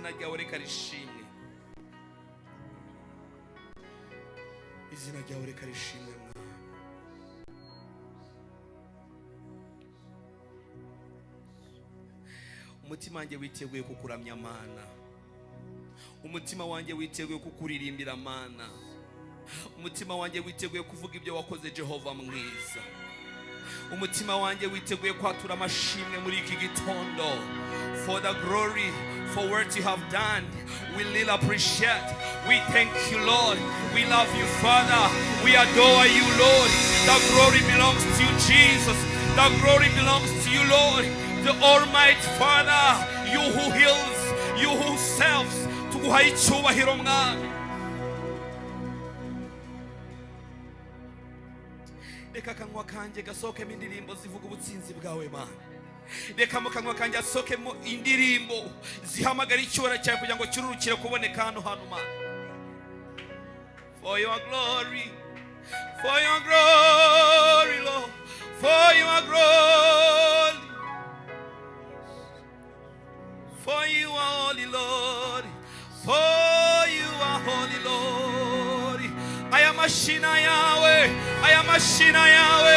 izina ryawe reka rishimwe, izina ryawe reka rishimwe mwami. Umutima wanjye witeguye kukuramya mana, umutima wanjye witeguye kukuririmbira mana, umutima wanjye witeguye kuvuga ibyo wakoze Jehova mwiza, umutima wanjye witeguye kwatura amashimwe muri iki gitondo. For the glory, for what you have done, we will appreciate. We thank you, Lord. We love you, Father. We adore you, Lord. The glory belongs to you, Jesus. The glory belongs to you, Lord, the Almighty Father. You who heals, you who saves. Tuguhaye icyubahiro mwami. Reka akanwa kanjye gasohokemo indirimbo zivuga ubutsinzi bwawe mana. Reka mu kanwa kanjye hasohokemo indirimbo zihamagara icyubahiro cyawe kugira ngo kirurukire kuboneka hano hantu mana. For your glory, for your glory, Lord, for your glory, for you are holy, Lord, for you are holy, Lord. I am a Shina Yahweh, I am a Shina Yahweh.